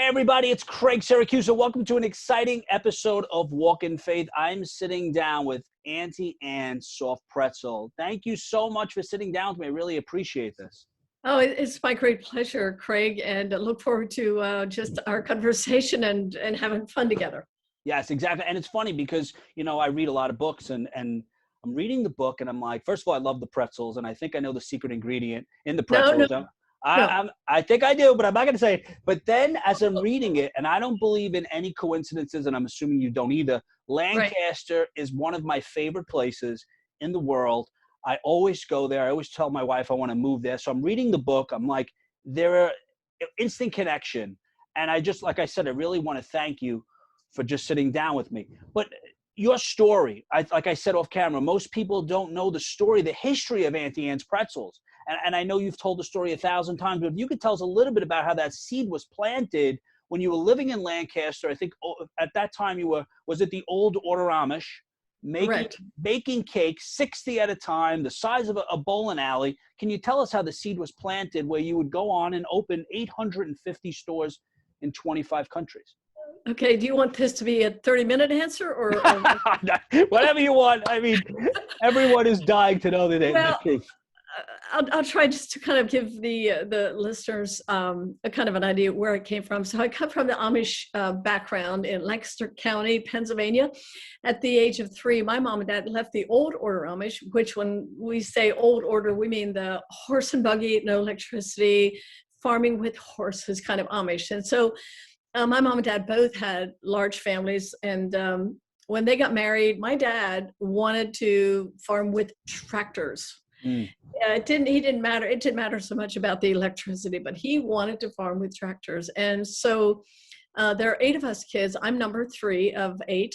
Everybody, it's Craig Syracusa. Welcome to an exciting episode of Walk in Faith. I'm sitting down with Auntie and Soft Pretzel. Thank you so much for sitting down with me. I really appreciate this. Oh, it's my great pleasure, Craig, and I look forward to just our conversation and having fun together. Yes, exactly. And it's funny because, I read a lot of books and I'm reading the book and I'm like, first of all, I love the pretzels and I think I know the secret ingredient in the pretzels. No. I think I do, but I'm not going to say it. But then as I'm reading it, and I don't believe in any coincidences, and I'm assuming you don't either, Lancaster is one of my favorite places in the world. I always go there. I always tell my wife I want to move there. So I'm reading the book. I'm like, there are instant connection. And I just, like I said, I really want to thank you for just sitting down with me. But your story, like I said off camera, most people don't know the story, the history of Auntie Anne's Pretzels. And I know you've told the story 1,000 times, but if you could tell us a little bit about how that seed was planted when you were living in Lancaster. I think at that time was it the old order Amish, baking cakes 60 at a time, the size of a bowling alley. Can you tell us how the seed was planted where you would go on and open 850 stores in 25 countries? Okay, do you want this to be a 30-minute answer or whatever you want? I mean, everyone is dying to know the truth. I'll try just to kind of give the listeners a kind of an idea where I came from. So I come from the Amish background in Lancaster County, Pennsylvania. At the age of 3, my mom and dad left the old order Amish, which when we say old order, we mean the horse and buggy, no electricity, farming with horses kind of Amish. And so my mom and dad both had large families. And when they got married, my dad wanted to farm with tractors. It didn't matter so much about the electricity, but he wanted to farm with tractors. And so there are 8 of us kids. I'm number 3 of 8.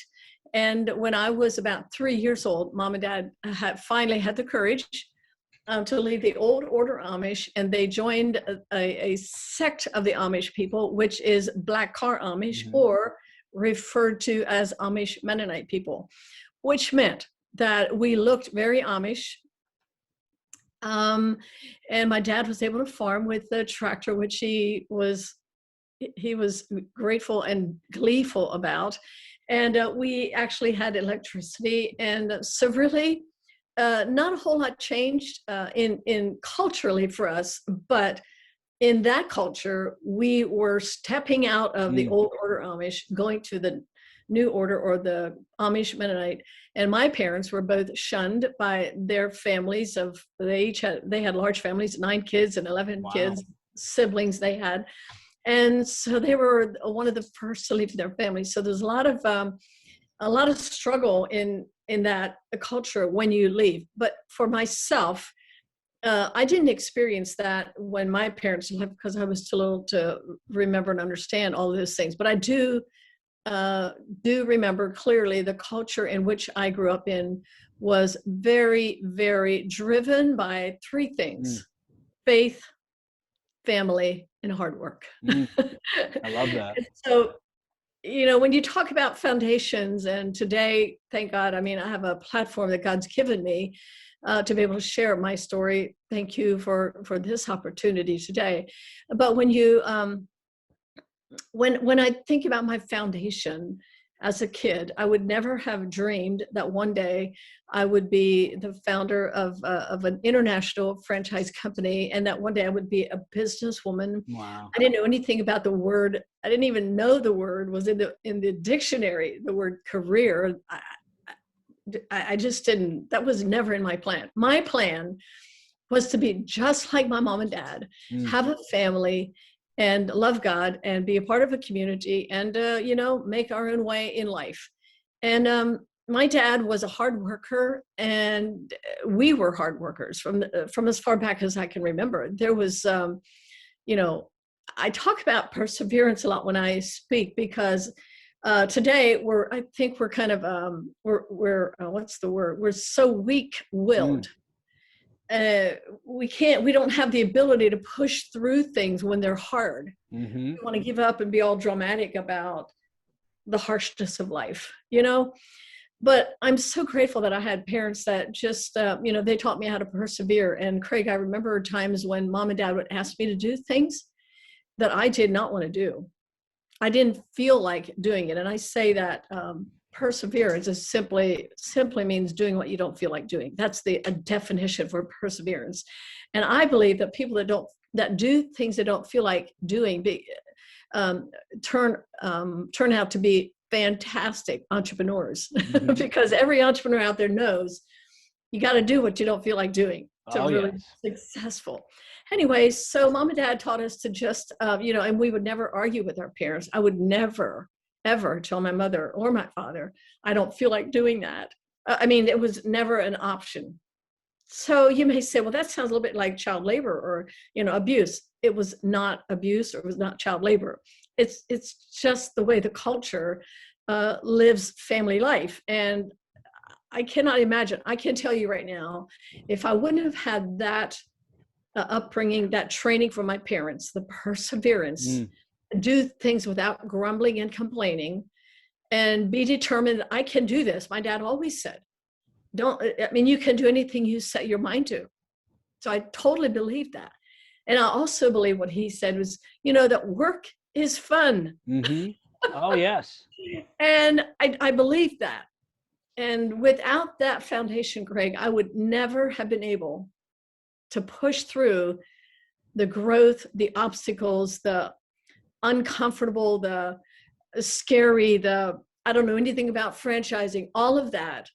And when I was about 3 years old, mom and dad finally had the courage to leave the old order Amish, and they joined a sect of the Amish people, which is black car Amish, or referred to as Amish Mennonite people, which meant that we looked very Amish. And my dad was able to farm with the tractor, which he was grateful and gleeful about. And we actually had electricity. And so really not a whole lot changed in culturally for us, but in that culture, we were stepping out of the old order Amish, going to the new order or the Amish Mennonite. And my parents were both shunned by their families they had large families, 9 kids and 11 kids, siblings they had. And so they were one of the first to leave their families. So there's a lot of struggle in that culture when you leave. But for myself, I didn't experience that when my parents left because I was too little to remember and understand all of those things. But I do remember clearly the culture in which I grew up in was very, very driven by 3 things: faith, family, and hard work. I love that. So, when you talk about foundations, and today, thank God, I mean, I have a platform that God's given me to be able to share my story. Thank you for this opportunity today. But when you when I think about my foundation as a kid, I would never have dreamed that one day I would be the founder of an international franchise company, and that one day I would be a businesswoman. Wow. I didn't know anything about the word. I didn't even know the word was in the dictionary, the word career. I just didn't, that was never in my plan. My plan was to be just like my mom and dad, have a family, and love God and be a part of a community and, make our own way in life. And my dad was a hard worker, and we were hard workers from as far back as I can remember. There was, I talk about perseverance a lot when I speak because today I think we're kind of, what's the word? We're so weak-willed. We don't have the ability to push through things when they're hard. We want to give up and be all dramatic about the harshness of life, but I'm so grateful that I had parents that just, they taught me how to persevere. And Craig, I remember times when mom and dad would ask me to do things that I did not want to do. I didn't feel like doing it. And I say that perseverance is simply means doing what you don't feel like doing. That's the definition for perseverance. And I believe that people that do things they don't feel like doing turn out to be fantastic entrepreneurs. Mm-hmm. Because every entrepreneur out there knows you got to do what you don't feel like doing to really be successful. Anyway, so mom and dad taught us to just, and we would never argue with our parents. I would never, ever tell my mother or my father, I don't feel like doing that. I mean, it was never an option. So you may say, well, that sounds a little bit like child labor or, abuse. It was not abuse, or it was not child labor. It's just the way the culture lives family life. And I cannot imagine, I can tell you right now, if I wouldn't have had that upbringing, that training from my parents, the perseverance, do things without grumbling and complaining, and be determined that I can do this. My dad always said, you can do anything you set your mind to. So I totally believe that. And I also believe what he said was, that work is fun. Mm-hmm. Oh, yes. And I believe that. And without that foundation, Craig, I would never have been able to push through the growth, the obstacles, the uncomfortable, the scary, I don't know anything about franchising, all of that.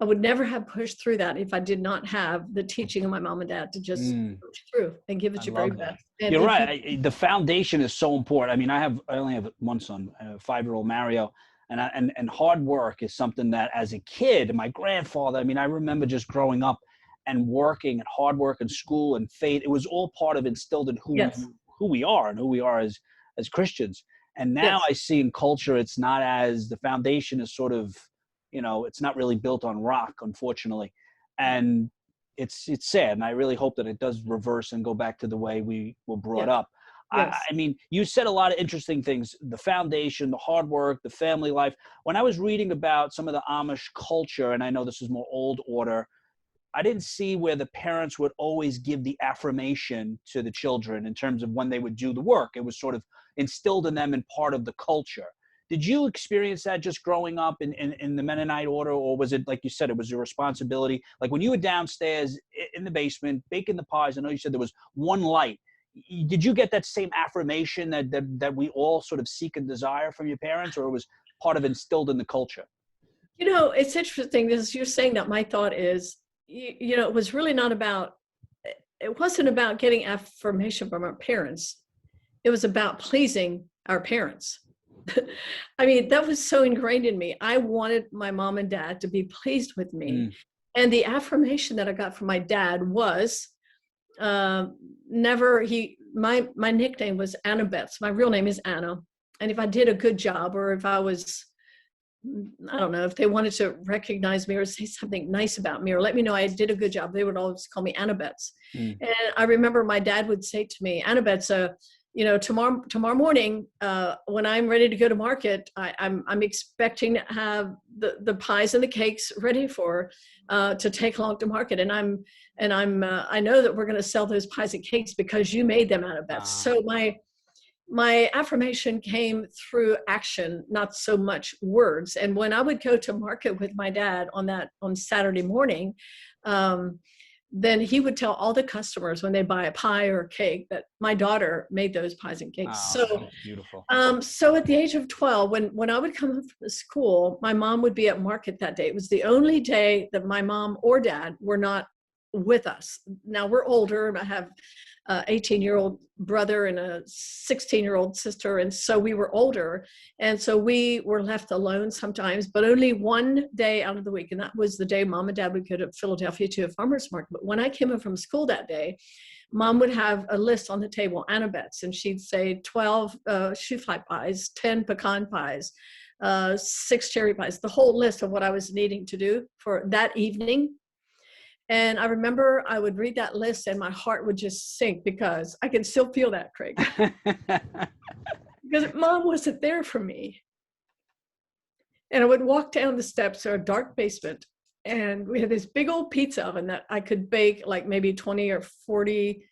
I would never have pushed through that if I did not have the teaching of my mom and dad to just push through and give it your very best. And you're right. The foundation is so important. I mean, I only have one son, a 5-year-old Mario, and hard work is something that as a kid, my grandfather, I remember just growing up and working and hard work in school and faith. It was all part of instilled in who we are and who we are as Christians. And now I see in culture, it's not as, the foundation is sort of, it's not really built on rock, unfortunately. And it's sad. And I really hope that it does reverse and go back to the way we were brought up. Yes. You said a lot of interesting things, the foundation, the hard work, the family life. When I was reading about some of the Amish culture, and I know this is more old order, I didn't see where the parents would always give the affirmation to the children in terms of when they would do the work. It was sort of instilled in them and part of the culture. Did you experience that just growing up in the Mennonite order, or was it, like you said, it was your responsibility? Like when you were downstairs in the basement baking the pies, I know you said there was one light. Did you get that same affirmation that we all sort of seek and desire from your parents, or it was part of instilled in the culture? It's interesting. You're saying that, my thought is, it was really not about, it wasn't about getting affirmation from our parents. It was about pleasing our parents. That was so ingrained in me. I wanted my mom and dad to be pleased with me. And the affirmation that I got from my dad was, my nickname was Anna Betts. My real name is Anna. And if I did a good job, or if I was, I don't know, if they wanted to recognize me or say something nice about me or let me know I did a good job, they would always call me Anna Betts. And I remember my dad would say to me, Anna Betts, tomorrow morning, when I'm ready to go to market, I'm expecting to have the pies and the cakes ready to take along to market. And I know that we're going to sell those pies and cakes because you made them, Anna Betts. So my affirmation came through action, not so much words. And when I would go to market with my dad on Saturday morning, then he would tell all the customers when they buy a pie or a cake that my daughter made those pies and cakes. So beautiful. So at the age of 12, when I would come home from school, my mom would be at market that day. It was the only day that my mom or dad were not with us. Now we're older, and I have an 18-year-old brother and a 16-year-old sister. And so we were older. And so we were left alone sometimes, but only one day out of the week. And that was the day mom and dad would go to Philadelphia to a farmer's market. But when I came home from school that day, mom would have a list on the table, Anna Betts, and she'd say 12 shoe fly pies, 10 pecan pies, 6 cherry pies, the whole list of what I was needing to do for that evening. And I remember I would read that list and my heart would just sink, because I can still feel that, Craig. Because mom wasn't there for me. And I would walk down the steps to a dark basement, and we had this big old pizza oven that I could bake like maybe 20 or 40,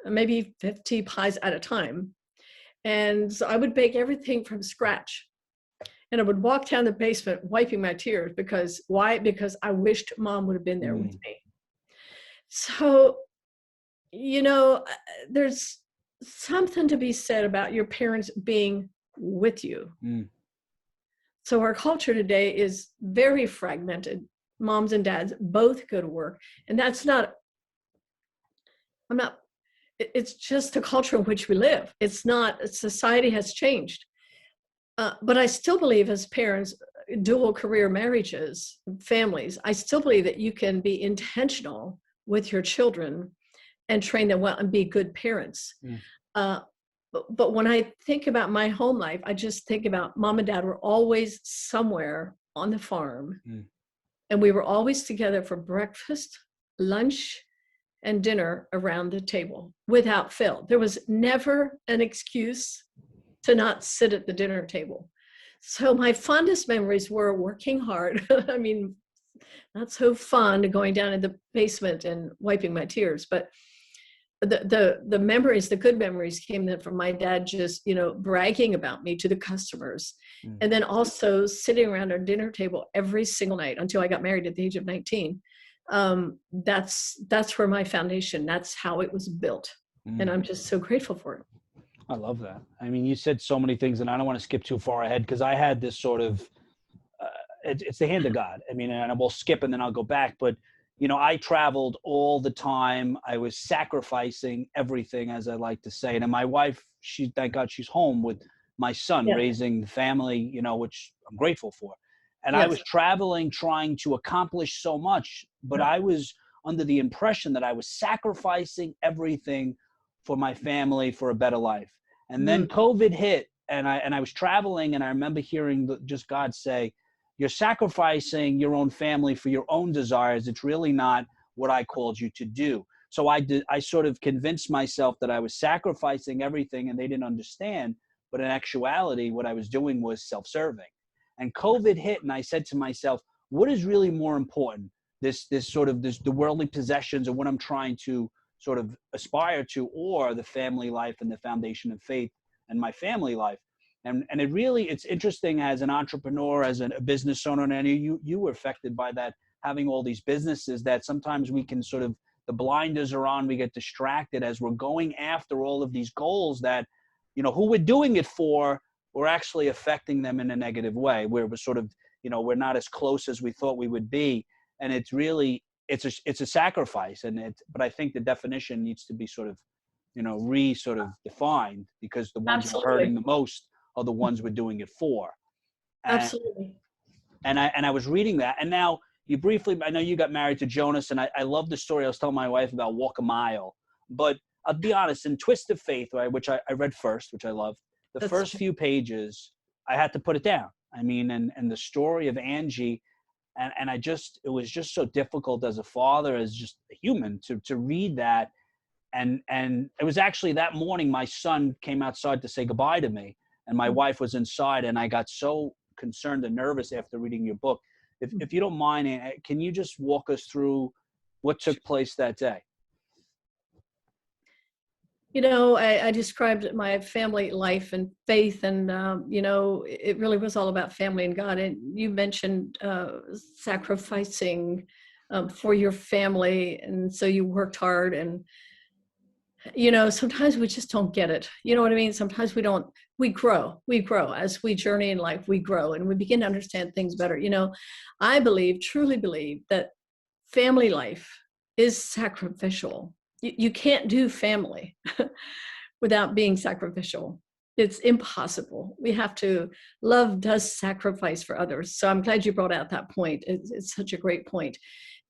maybe 50 pies at a time. And so I would bake everything from scratch. And I would walk down the basement wiping my tears because why? Because I wished Mom would have been there with me. So, there's something to be said about your parents being with you. So our culture today is very fragmented. Moms and dads both go to work. And it's just the culture in which we live. It's not, society has changed. But I still believe as parents, dual career marriages, families, I still believe that you can be intentional with your children and train them well and be good parents. But when I think about my home life, I just think about Mom and Dad were always somewhere on the farm. And we were always together for breakfast, lunch, and dinner around the table without fail. There was never an excuse to not sit at the dinner table. So my fondest memories were working hard. I mean, not so fun going down in the basement and wiping my tears, but the memories, the good memories came then from my dad just, bragging about me to the customers. And then also sitting around our dinner table every single night until I got married at the age of 19. That's where my foundation, that's how it was built. And I'm just so grateful for it. I love that. I mean, you said so many things, and I don't want to skip too far ahead because I had this sort of, it's the hand of God. I mean, and I will skip and then I'll go back. But, I traveled all the time. I was sacrificing everything, as I like to say. And my wife, thank God she's home with my son, raising the family, which I'm grateful for. And I was traveling, trying to accomplish so much, but I was under the impression that I was sacrificing everything for my family, for a better life. And then COVID hit, and I was traveling, and I remember hearing just God say, you're sacrificing your own family for your own desires. It's really not what I called you to do. So I sort of convinced myself that I was sacrificing everything, and they didn't understand. But in actuality, what I was doing was self-serving. And COVID hit, and I said to myself, what is really more important? The worldly possessions of what I'm trying to sort of aspire to, or the family life and the foundation of faith and my family life. And it's interesting as an entrepreneur, as a business owner, and you were affected by that, having all these businesses that sometimes we can sort of, the blinders are on, we get distracted as we're going after all of these goals that, who we're doing it for, we're actually affecting them in a negative way, where we're sort of, we're not as close as we thought we would be. And it's really, it's a sacrifice. But I think the definition needs to be sort of, defined, because the ones who are hurting the most are the ones we're doing it for. Absolutely. And I was reading that, and now you briefly, I know you got married to Jonas, and I love the story I was telling my wife about Walk a Mile, but I'll be honest, in Twist of Faith, right, which I read first, which I love, the first few pages, I had to put it down. I mean, and the story of Angie, and it was just so difficult as a father, as just a human, to read that. And it was actually that morning, my son came outside to say goodbye to me, and my wife was inside, and I got so concerned and nervous after reading your book. If you don't mind, can you just walk us through what took place that day? I described my family life and faith, and, it really was all about family and God. And you mentioned sacrificing for your family. And so you worked hard, and, sometimes we just don't get it. You know what I mean? Sometimes we grow as we journey in life, we grow and we begin to understand things better. I truly believe that family life is sacrificial. You can't do family without being sacrificial. It's impossible. Love does sacrifice for others. So I'm glad you brought out that point. It's such a great point.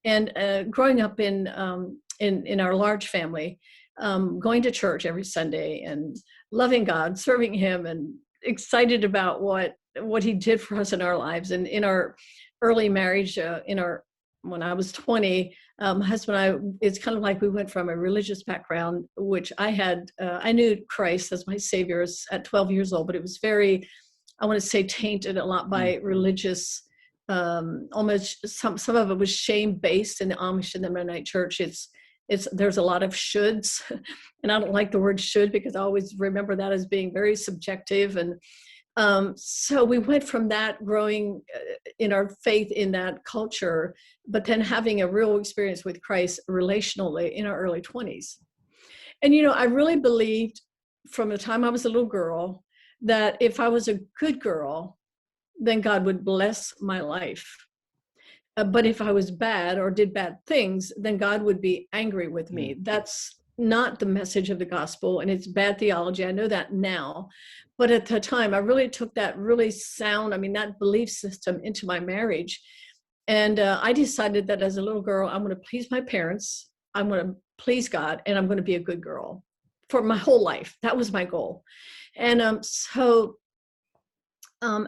And growing up in our large family, going to church every Sunday and loving God, serving Him, and excited about what He did for us in our lives. And in our early marriage, when I was 20, my husband and I, it's kind of like we went from a religious background, which I knew Christ as my Savior at 12 years old, but it was very, I want to say, tainted a lot by religious, almost some of it was shame-based in the Amish and the Mennonite church. there's a lot of shoulds, and I don't like the word should because I always remember that as being very subjective. And so we went from that growing in our faith in that culture, but then having a real experience with Christ relationally in our early 20s. And, I really believed from the time I was a little girl that if I was a good girl, then God would bless my life. But if I was bad or did bad things, then God would be angry with me. That's not the message of the gospel, and it's bad theology. I know that now. But at the time, I really took that really sound, that belief system into my marriage. And I decided that as a little girl, I'm going to please my parents, I'm going to please God, and I'm going to be a good girl for my whole life. That was my goal. And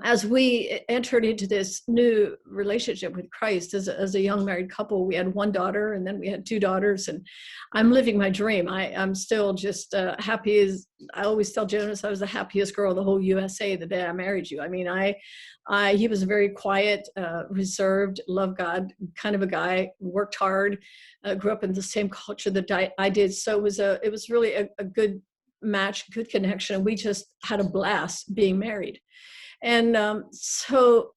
as we entered into this new relationship with Christ as a young married couple, we had one daughter, and then we had two daughters, and I'm living my dream. I'm still just happy as I always tell Jonas, I was the happiest girl in the whole USA the day I married you. He was a very quiet, reserved, love God kind of a guy, worked hard, grew up in the same culture that I did. So it was really a good match, good connection. We just had a blast being married. And so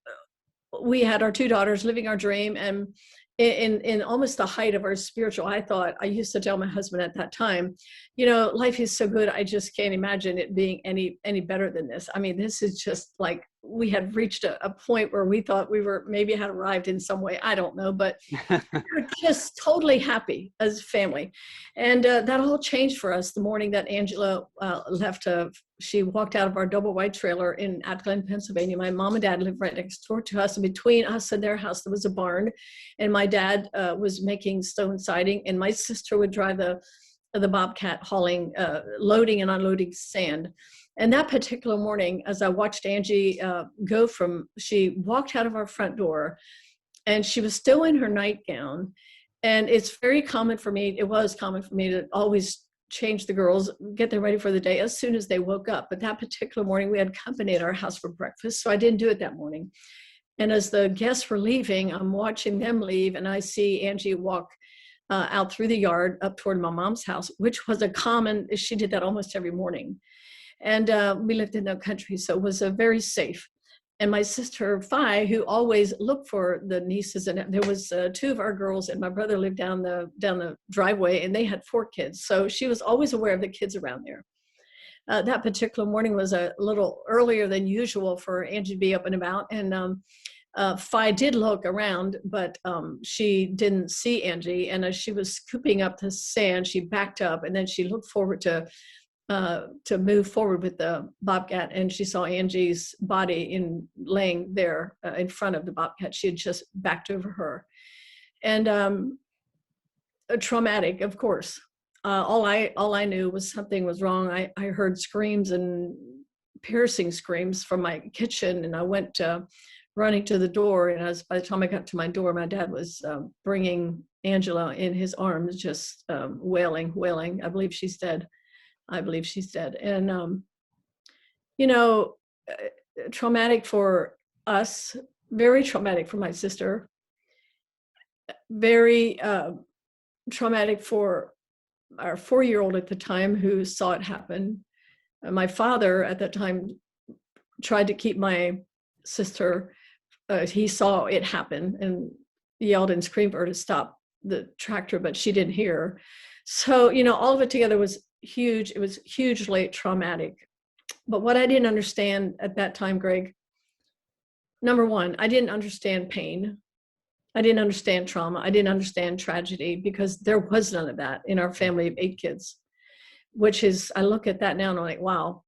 we had our two daughters, living our dream, and in almost the height of our spiritual, I used to tell my husband at that time, life is so good, I just can't imagine it being any better than this. This is just like, we had reached a point where we thought we maybe had arrived in some way. I don't know, but we're just totally happy as a family. And that all changed for us the morning that Angela left. She walked out of our double wide trailer in Atglen, Pennsylvania. My mom and dad lived right next door to us. And between us and their house, there was a barn. And my dad was making stone siding. And my sister would drive the Bobcat hauling, loading and unloading sand. And that particular morning, as I watched Angie she walked out of our front door, and she was still in her nightgown. And it was common for me to always change the girls, get them ready for the day as soon as they woke up. But that particular morning, we had company at our house for breakfast, so I didn't do it that morning. And as the guests were leaving, I'm watching them leave, and I see Angie walk out through the yard up toward my mom's house, which was she did that almost every morning. And we lived in the country, so it was very safe. And my sister, Phi, who always looked for the nieces, and there was two of our girls, and my brother lived down the driveway, and they had 4 kids. So she was always aware of the kids around there. That particular morning was a little earlier than usual for Angie to be up and about. And Phi did look around, but she didn't see Angie. And as she was scooping up the sand, she backed up, and then she looked forward to move forward with the Bobcat, and she saw Angie's body laying there in front of the Bobcat. She had just backed over her. And traumatic, of course. All I knew was something was wrong. I heard screams and piercing screams from my kitchen, and I went running to the door. And by the time I got to my door, my dad was bringing Angela in his arms, just wailing. I believe she's dead. And, traumatic for us, very traumatic for my sister, very traumatic for our 4-year-old at the time who saw it happen. My father at that time tried to keep my sister. He saw it happen and yelled and screamed for her to stop the tractor, but she didn't hear. So, all of it together was huge. It was hugely traumatic. But what I didn't understand at that time, Greg, number one, I didn't understand pain. I didn't understand trauma. I didn't understand tragedy, because there was none of that in our family of 8 kids, which is, I look at that now and I'm like, wow.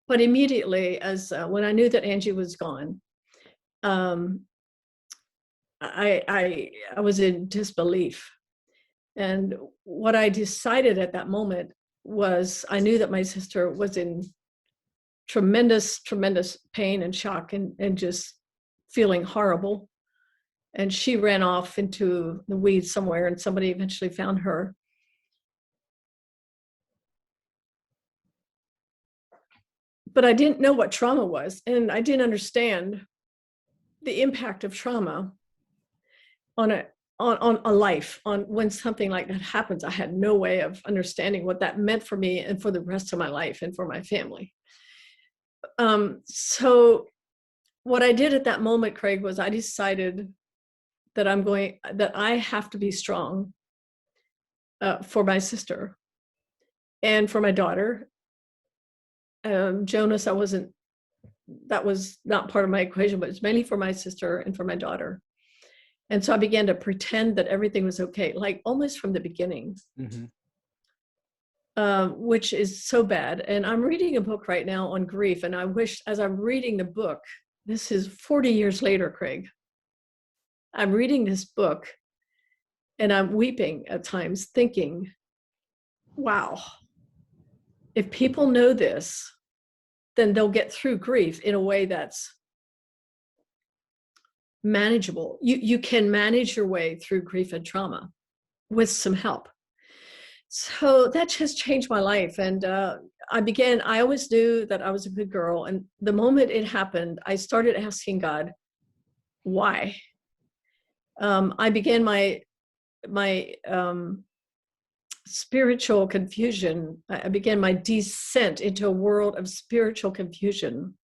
But immediately, as when I knew that Angie was gone, I was in disbelief. And what I decided at that moment was, I knew that my sister was in tremendous pain and shock and just feeling horrible. And she ran off into the weeds somewhere, and somebody eventually found her. But I didn't know what trauma was, and I didn't understand the impact of trauma on on a life, on when something like that happens. I had no way of understanding what that meant for me and for the rest of my life and for my family. So what I did at that moment, Craig, was I decided that I have to be strong for my sister and for my daughter. Jonas, that was not part of my equation, but it's mainly for my sister and for my daughter. And so I began to pretend that everything was okay, like almost from the beginning, which is so bad. And I'm reading a book right now on grief. And I wish, as I'm reading the book, this is 40 years later, Craig, I'm reading this book and I'm weeping at times thinking, wow, if people know this, then they'll get through grief in a way that's manageable. You can manage your way through grief and trauma with some help. So that just changed my life. And I always knew that I was a good girl. And the moment it happened, I started asking God, why? I began my spiritual confusion. I began my descent into a world of spiritual confusion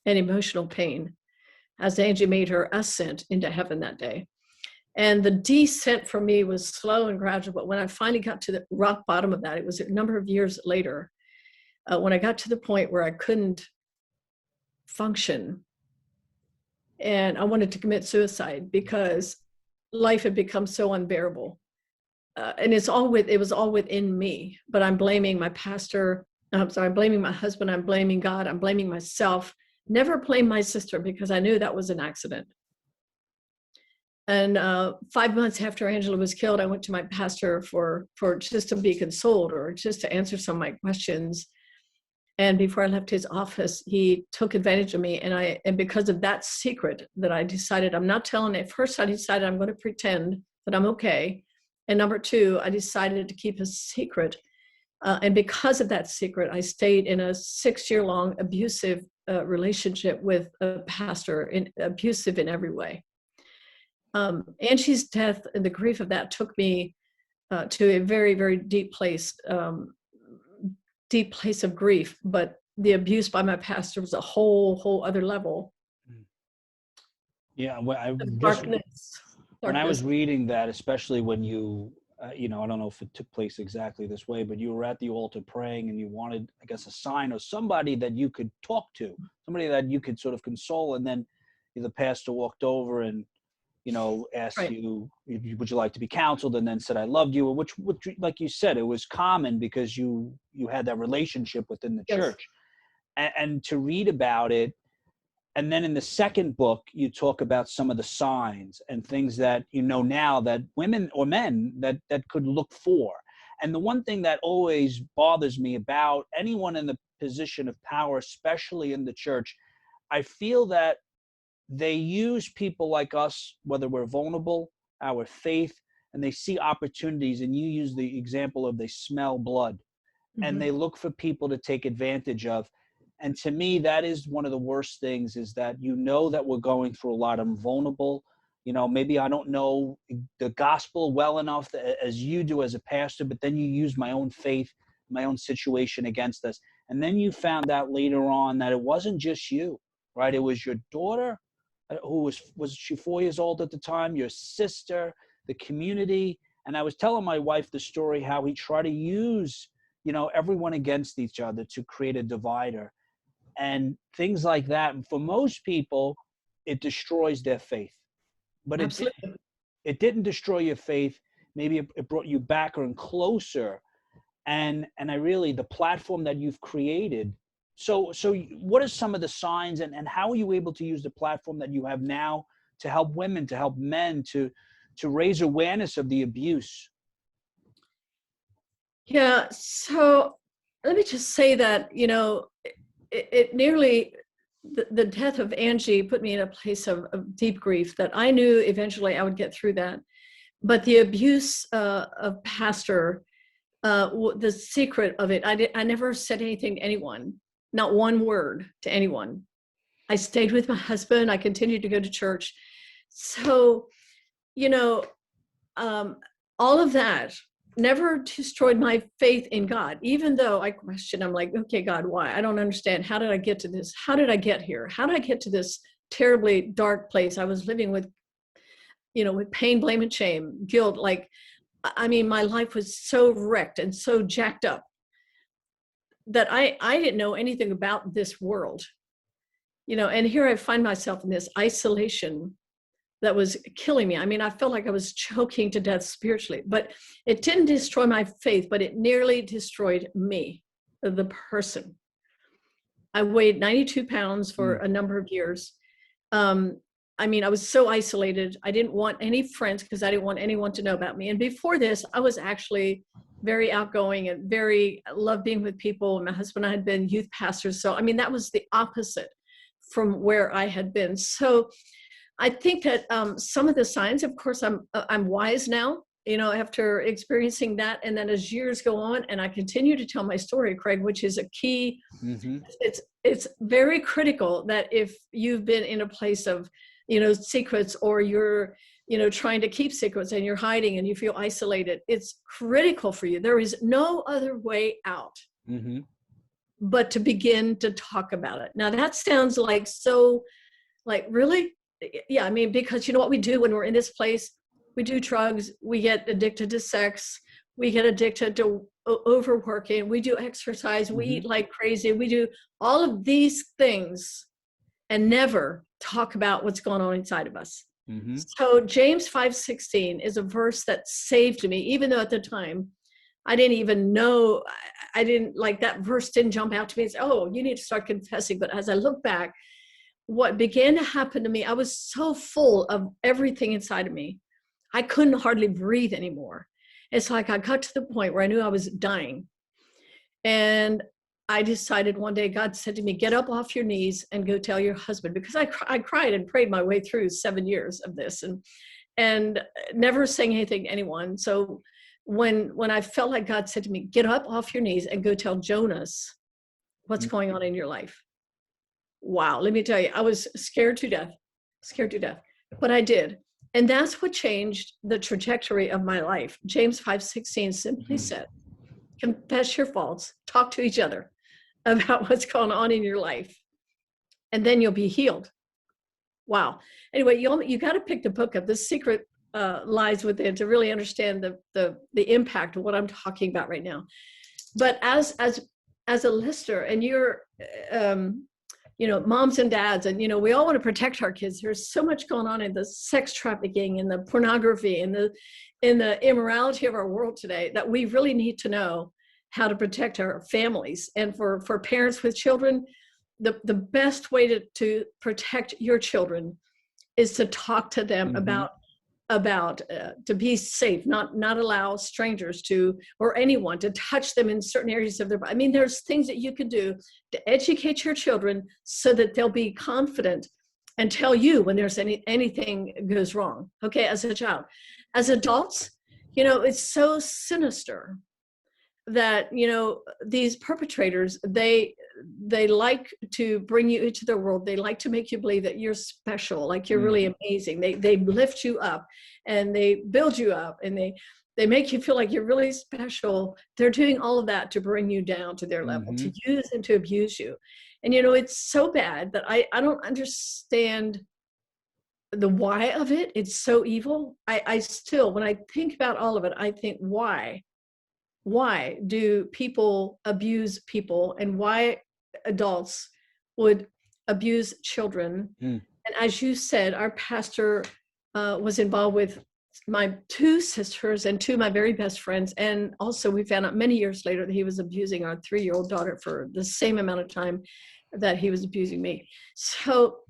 and emotional pain as Angie made her ascent into heaven that day. And the descent for me was slow and gradual, but when I finally got to the rock bottom of that, it was a number of years later, when I got to the point where I couldn't function and I wanted to commit suicide because life had become so unbearable. And it was all within me, but I'm blaming my pastor. I'm blaming my husband. I'm blaming God. I'm blaming myself. Never blamed my sister because I knew that was an accident. And 5 months after Angela was killed, I went to my pastor for just to be consoled or just to answer some of my questions. And before I left his office, he took advantage of me. And because of that secret that I decided I'm not telling it. First, I decided I'm going to pretend that I'm okay. And number two, I decided to keep a secret. And because of that secret, I stayed in a 6-year-long abusive relationship with a pastor, abusive in every way. Angie's death and the grief of that took me to a very, very deep place of grief. But the abuse by my pastor was a whole other level. Yeah, well, Darkness. When I was reading that, especially when you, I don't know if it took place exactly this way, but you were at the altar praying and you wanted, I guess, a sign or somebody that you could talk to, somebody that you could sort of console. And then the pastor walked over and, asked right. you, would you like to be counseled? And then said, I loved you, which like you said, it was common because you had that relationship within the church. And to read about it, and then in the second book, you talk about some of the signs and things that now that women or men that could look for. And the one thing that always bothers me about anyone in the position of power, especially in the church, I feel that they use people like us, whether we're vulnerable, our faith, and they see opportunities. And you use the example of they smell blood, and they look for people to take advantage of. And to me, that is one of the worst things, is that that we're going through a lot. I'm vulnerable. Maybe I don't know the gospel well enough as you do as a pastor, but then you use my own faith, my own situation against us. And then you found out later on that it wasn't just you, right? It was your daughter, who was she 4 years old at the time, your sister, the community. And I was telling my wife the story, how he tried to use, everyone against each other to create a divider. And things like that. And for most people, it destroys their faith. But it didn't destroy your faith. Maybe it brought you back or closer. And the platform that you've created. So what are some of the signs, and how are you able to use the platform that you have now to help women, to help men, to raise awareness of the abuse? Yeah. So let me just say that, it nearly, the death of Angie put me in a place of deep grief that I knew eventually I would get through that. But the abuse of pastor, the secret of it, I never said anything to anyone, not one word to anyone. I stayed with my husband. I continued to go to church. So, all of that never destroyed my faith in God. Even though I question, I'm like, okay, God, why? I don't understand. How did I get to this? How did I get here? How did I get to this terribly dark place? I was living with, with pain, blame, and shame, guilt. Like, I mean, my life was so wrecked and so jacked up that I didn't know anything about this world, and here I find myself in this isolation that was killing me. I mean, I felt like I was choking to death spiritually, but it didn't destroy my faith, but it nearly destroyed me, the person. I weighed 92 pounds for a number of years. I mean, I was so isolated. I didn't want any friends because I didn't want anyone to know about me. And before this, I was actually very outgoing and loved being with people. My husband and I had been youth pastors. So, I mean, that was the opposite from where I had been. So I think that some of the signs, of course, I'm wise now, after experiencing that. And then as years go on and I continue to tell my story, Craig, which is a key, it's very critical that if you've been in a place of, secrets, or you're, trying to keep secrets and you're hiding and you feel isolated, it's critical for you. There is no other way out but to begin to talk about it. Now that sounds like really? Yeah, I mean, because you know what we do when we're in this place? We do drugs, we get addicted to sex, we get addicted to overworking, we do exercise, we eat like crazy, we do all of these things and never talk about what's going on inside of us. So James 5:16 is a verse that saved me, even though at the time I didn't even know, I didn't like that verse didn't jump out to me and say, oh, you need to start confessing. But as I look back, what began to happen to me, I was so full of everything inside of me. I couldn't hardly breathe anymore. It's like I got to the point where I knew I was dying. And I decided one day, God said to me, get up off your knees and go tell your husband, because I cried and prayed my way through 7 years of this and never saying anything to anyone. So when I felt like God said to me, get up off your knees and go tell Jonas what's going on in your life. Wow, let me tell you, I was scared to death, but I did. And that's what changed the trajectory of my life. James 5:16 simply said, confess your faults, talk to each other about what's going on in your life, and then you'll be healed. Wow. Anyway, you got to pick the book up. The secret lies within to really understand the impact of what I'm talking about right now. But as a listener, and you're moms and dads, and we all want to protect our kids. There's so much going on in the sex trafficking and the pornography and the immorality of our world today that we really need to know how to protect our families. And for parents with children, the best way to protect your children is to talk to them about to be safe, not allow strangers or anyone to touch them in certain areas of their body. I mean, there's things that you can do to educate your children so that they'll be confident and tell you when there's anything goes wrong. Okay, as a child. As adults, it's so sinister that these perpetrators, they like to bring you into their world. They like to make you believe that you're special, like you're really amazing. They lift you up and they build you up, and they make you feel like you're really special. They're doing all of that to bring you down to their level, to use and to abuse you. And it's so bad that I don't understand the why of it. It's so evil. I still, when I think about all of it, I think, why do people abuse people, and why adults would abuse children? And as you said, our pastor was involved with my 2 sisters and 2 of my very best friends. And also we found out many years later that he was abusing our 3-year-old daughter for the same amount of time that he was abusing me. So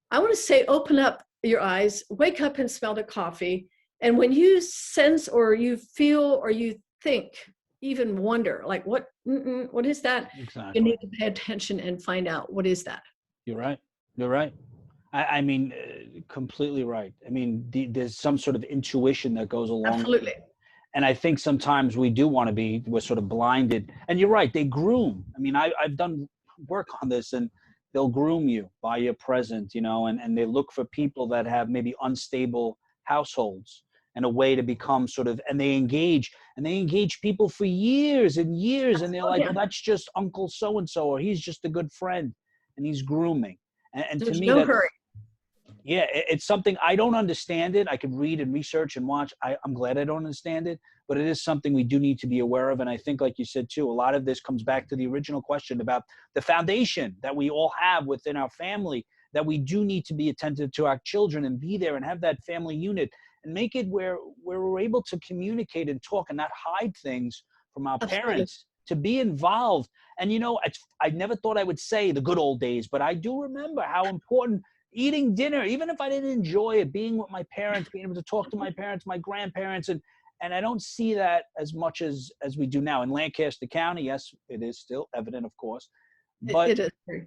I want to say, open up your eyes, wake up and smell the coffee. And when you sense or you feel or you think, even wonder, like, what is that? Exactly. You need to pay attention and find out, what is that? You're right. I mean, completely right. I mean, there's some sort of intuition that goes along. Absolutely. With it. And I think sometimes we're sort of blinded. And you're right, they groom. I mean, I've done work on this, and they'll groom you by your present, and they look for people that have maybe unstable households. and a way to become sort of, and they engage people for years and years. And they're like, well, that's just Uncle so-and-so, or he's just a good friend, and he's grooming. And to There's me, no that's, hurry. yeah, it's something I don't understand it. I could read and research and watch. I'm glad I don't understand it, but it is something we do need to be aware of. And I think, like you said too, a lot of this comes back to the original question about the foundation that we all have within our family, that we do need to be attentive to our children and be there and have that family unit and make it where we're able to communicate and talk and not hide things from our Absolutely. parents, to be involved. And, you know, I never thought I would say the good old days, but I do remember how important eating dinner, even if I didn't enjoy it, being with my parents, being able to talk to my parents, my grandparents, and I don't see that as much as we do now in Lancaster County. Yes, it is still evident, of course, but It is true.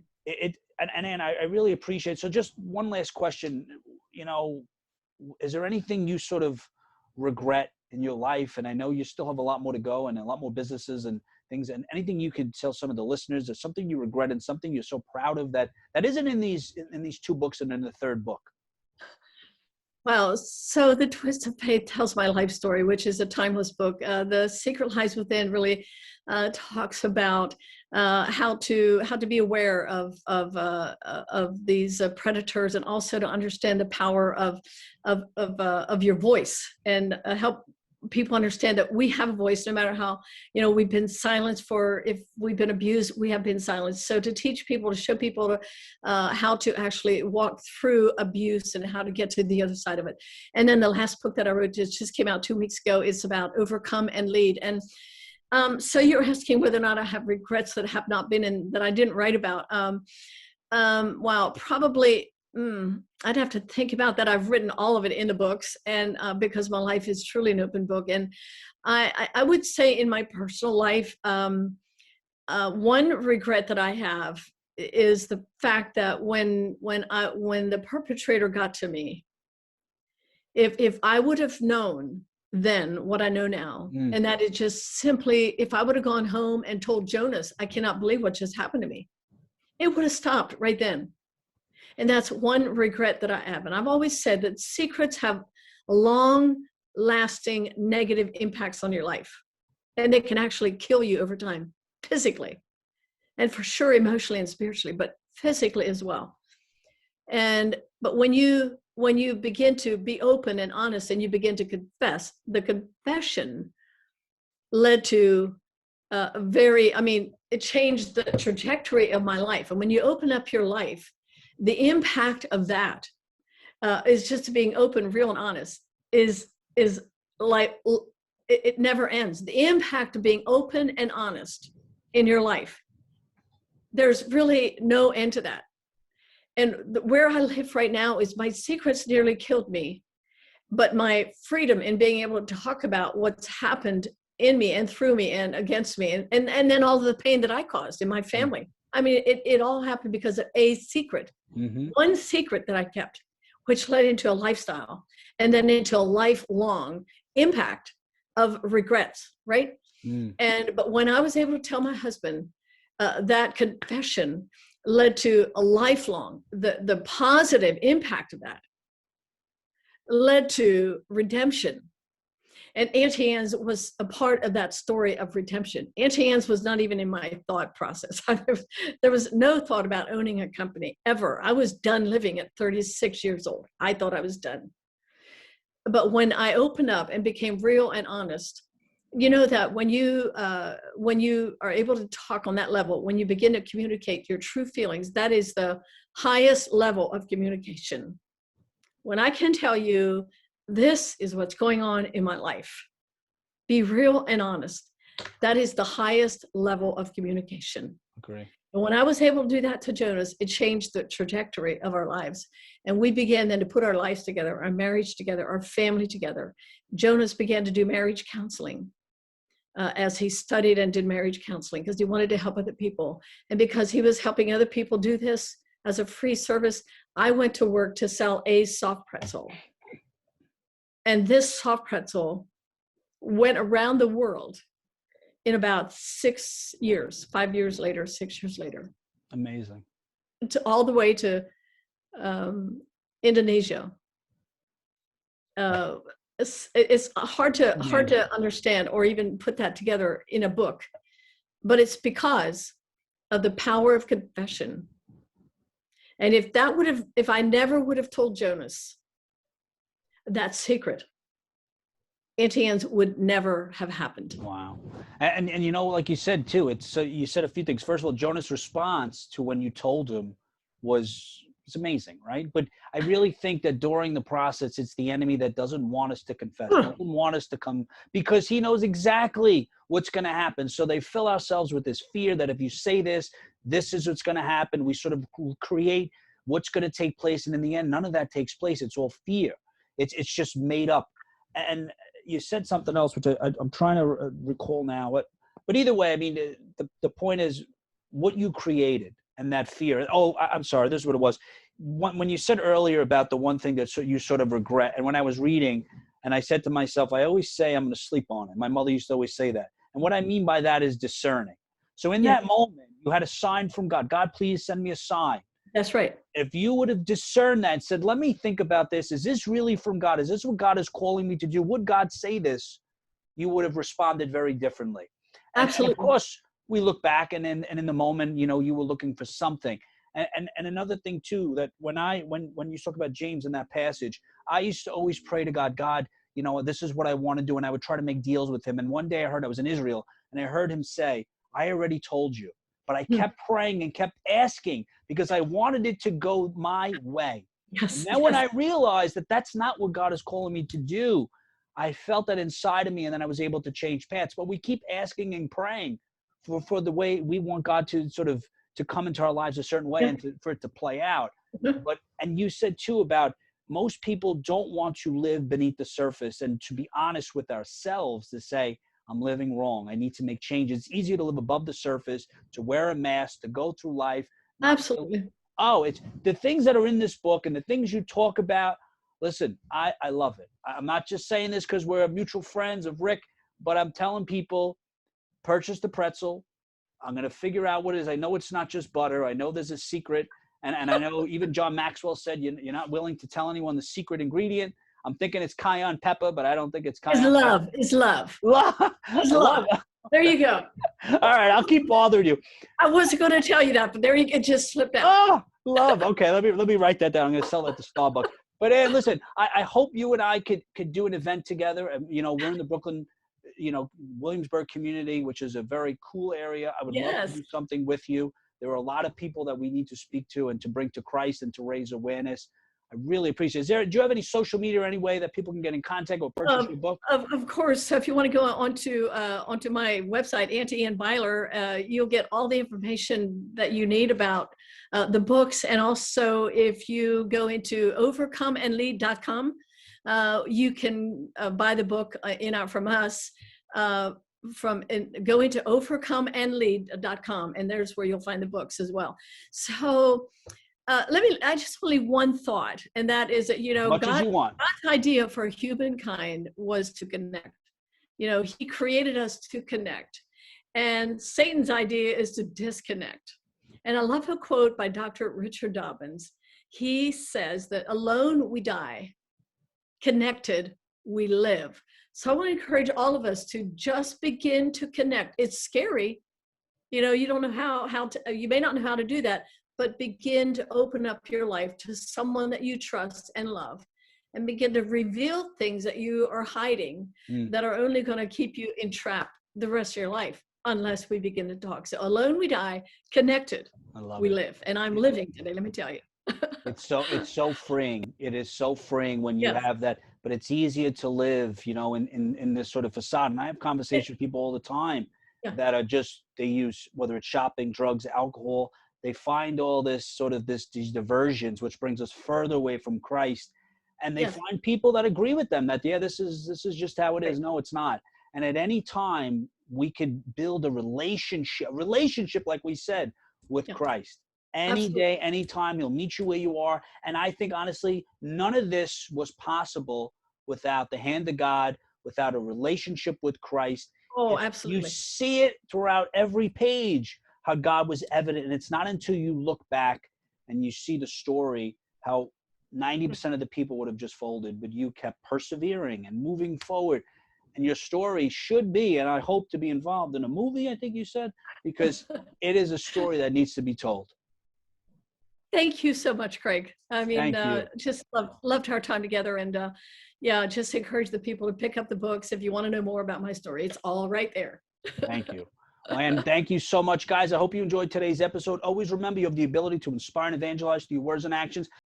And I really appreciate. So just one last question, you know, is there anything you sort of regret in your life? And I know you still have a lot more to go and a lot more businesses and things, and anything you could tell some of the listeners, or something you regret and something you're so proud of that isn't in these two books and in the third book. Well, so The Twist of Faith tells my life story, which is a timeless book. The Secret Lies Within really talks about how to be aware of these predators, and also to understand the power of your voice, and help people understand that we have a voice, no matter how, you know, we've been silenced if we've been abused, we have been silenced. So to teach people, to show people how to actually walk through abuse and how to get to the other side of it. And then the last book that I wrote, just came out 2 weeks ago, is about Overcome and Lead. And so you're asking whether or not I have regrets that have not been in, that I didn't write about. Well, probably, I'd have to think about that. I've written all of it in the books, and because my life is truly an open book. And I would say in my personal life, one regret that I have is the fact that when the perpetrator got to me, if I would have known then what I know now, and that is just simply, if I would have gone home and told Jonas, I cannot believe what just happened to me, it would have stopped right then. And that's one regret that I have. And I've always said that secrets have long-lasting negative impacts on your life. And they can actually kill you over time, physically. And for sure, emotionally and spiritually, but physically as well. But when you begin to be open and honest, and you begin to confess, the confession led to it changed the trajectory of my life. And when you open up your life, the impact of that is just being open, real, and honest is like, it never ends. The impact of being open and honest in your life, there's really no end to that. And where I live right now is, my secrets nearly killed me, but my freedom in being able to talk about what's happened in me and through me and against me, and then all the pain that I caused in my family. I mean, it all happened because of a secret. One secret that I kept, which led into a lifestyle, and then into a lifelong impact of regrets, right? But when I was able to tell my husband, that confession led to a lifelong, the positive impact of that led to redemption. And Auntie Anne's was a part of that story of redemption. Auntie Anne's was not even in my thought process. There was no thought about owning a company ever. I was done living at 36 years old. I thought I was done. But when I opened up and became real and honest, you know that when you are able to talk on that level, when you begin to communicate your true feelings, that is the highest level of communication. When I can tell you, this is what's going on in my life, be real and honest, that is the highest level of communication. Agree. And when I was able to do that to Jonas, it changed the trajectory of our lives. And we began then to put our lives together, our marriage together, our family together. Jonas began to do marriage counseling as he studied and did marriage counseling, because he wanted to help other people. And because he was helping other people do this as a free service, I went to work to sell a soft pretzel. And this soft pretzel went around the world in about 6 years, 5 years later, 6 years later. Amazing. All the way to Indonesia. it's hard to understand or even put that together in a book, but it's because of the power of confession. And if I never would have told Jonas that secret, Auntie Anne's would never have happened. Wow. And you know, like you said too, you said a few things. First of all, Jonah's response to when you told him was amazing, right? But I really think that during the process, it's the enemy that doesn't want us to confess, doesn't want us to come, because he knows exactly what's going to happen. So they fill ourselves with this fear that if you say this, this is what's going to happen. We sort of create what's going to take place. And in the end, none of that takes place. It's all fear. It's just made up. And you said something else, which I'm trying to recall now. But either way, I mean, the point is what you created and that fear. Oh, I'm sorry. This is what it was. When you said earlier about the one thing that you sort of regret, and when I was reading, and I said to myself, I always say I'm going to sleep on it. My mother used to always say that. And what I mean by that is discerning. So in that moment, you had a sign from God. God, please send me a sign. That's right. If you would have discerned that and said, let me think about this. Is this really from God? Is this what God is calling me to do? Would God say this? You would have responded very differently. Absolutely. And of course, we look back and in the moment, you know, you were looking for something. And another thing too, that when you talk about James in that passage, I used to always pray to God, you know, this is what I want to do. And I would try to make deals with him. And one day I was in Israel and I heard him say, I already told you, but I kept praying and kept asking because I wanted it to go my way. Yes. And then when I realized that that's not what God is calling me to do, I felt that inside of me, and then I was able to change paths. But we keep asking and praying for the way we want God to sort of to come into our lives a certain way and for it to play out. And you said too about most people don't want to live beneath the surface and to be honest with ourselves to say, I'm living wrong. I need to make changes. It's easier to live above the surface, to wear a mask, to go through life. Absolutely. It's the things that are in this book and the things you talk about. Listen, I love it. I'm not just saying this because we're mutual friends of Rick, but I'm telling people, purchase the pretzel. I'm going to figure out what it is. I know it's not just butter. I know there's a secret. And I know even John Maxwell said you're not willing to tell anyone the secret ingredient. I'm thinking it's cayenne pepper, but I don't think it's cayenne pepper. It's love. It's love. There you go. All right, I'll keep bothering you. I wasn't going to tell you that, but there you go. It just slipped out. Oh, love. Okay, let me write that down. I'm going to sell that to Starbucks. But listen, I hope you and I could do an event together. You know, we're in the Brooklyn, you know, Williamsburg community, which is a very cool area. I would love to do something with you. There are a lot of people that we need to speak to and to bring to Christ and to raise awareness. I really appreciate it. Do you have any social media or any way that people can get in contact or purchase your book? Of course. So if you want to go onto my website, Auntie Anne Beiler, you'll get all the information that you need about the books. And also if you go into overcomeandlead.com, you can buy the book from us. Go into overcomeandlead.com, and there's where you'll find the books as well. So I just only one thought, and that is that, you know, God's idea for humankind was to connect. You know, he created us to connect, and Satan's idea is to disconnect. And I love a quote by Dr. Richard Dobbins. He says that alone we die, connected we live. So I want to encourage all of us to just begin to connect. It's scary. You know, you don't know how to, you may not know how to do that, but begin to open up your life to someone that you trust and love, and begin to reveal things that you are hiding that are only going to keep you entrapped the rest of your life unless we begin to talk. So alone we die, connected we live. And I'm living today, let me tell you. It's so freeing. It is so freeing when you have that, but it's easier to live, you know, in this sort of facade. And I have conversations with people all the time that are just, they use, whether it's shopping, drugs, alcohol, they find all this sort of these diversions, which brings us further away from Christ. And they find people that agree with them that, this is just how it is. No, it's not. And at any time we could build a relationship, like we said, with Christ. Any day, anytime, he'll meet you where you are. And I think, honestly, none of this was possible without the hand of God, without a relationship with Christ. Oh, absolutely. You see it throughout every page, how God was evident. And it's not until you look back and you see the story, how 90% of the people would have just folded, but you kept persevering and moving forward. And your story should be, and I hope to be involved in a movie, I think you said, because it is a story that needs to be told. Thank you so much, Craig. I mean, Thank you. just loved our time together. And yeah, just encourage the people to pick up the books. If you want to know more about my story, it's all right there. Thank you. And thank you so much, guys. I hope you enjoyed today's episode. Always remember, you have the ability to inspire and evangelize through your words and actions.